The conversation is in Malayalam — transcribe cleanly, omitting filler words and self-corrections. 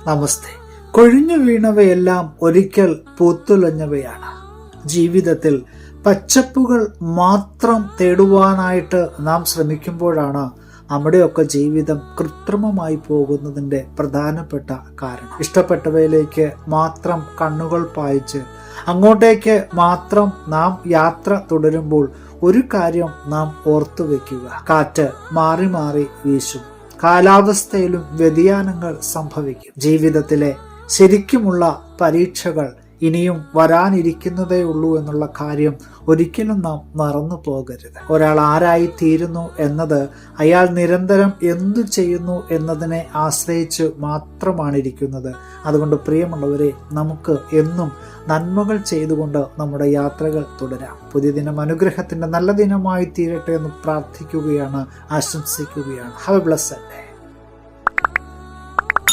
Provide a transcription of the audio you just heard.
നമസ്തേ. കൊഴിഞ്ഞു വീണവയെല്ലാം ഒരിക്കൽ പൂത്തുലഞ്ഞവയാണ്. ജീവിതത്തിൽ പച്ചപ്പുകൾ മാത്രം തേടുവാനായിട്ട് നാം ശ്രമിക്കുമ്പോഴാണ് നമ്മുടെയൊക്കെ ജീവിതം കൃത്രിമമായി പോകുന്നതിൻ്റെ പ്രധാനപ്പെട്ട കാരണം. ഇഷ്ടപ്പെട്ടവയിലേക്ക് മാത്രം കണ്ണുകൾ പായിച്ച് അങ്ങോട്ടേക്ക് മാത്രം നാം യാത്ര തുടരുമ്പോൾ ഒരു കാര്യം നാം ഓർത്തു വെക്കുക: കാറ്റ് മാറി മാറി വീശും, കാലാവസ്ഥയിലും വ്യതിയാനങ്ങൾ സംഭവിക്കും. ജീവിതത്തിലെ ശരിക്കുമുള്ള പരീക്ഷകൾ ഇനിയും വരാനിരിക്കുന്നതേ ഉള്ളൂ എന്നുള്ള കാര്യം ഒരിക്കലും നാം മറന്നു പോകരുത്. ഒരാൾ ആരായി തീരുന്നു എന്നത് അയാൾ നിരന്തരം എന്തു ചെയ്യുന്നു എന്നതിനെ ആശ്രയിച്ച് മാത്രമാണിരിക്കുന്നത്. അതുകൊണ്ട് പ്രിയമുള്ളവരെ, നമുക്ക് എന്നും നന്മകൾ ചെയ്തുകൊണ്ട് നമ്മുടെ യാത്രകൾ തുടരാം. പുതിയ ദിനം അനുഗ്രഹത്തിന്റെ നല്ല ദിനമായി തീരട്ടെ എന്ന് പ്രാർത്ഥിക്കുകയാണ്, ആശംസിക്കുകയാണ്. Have A blessed day.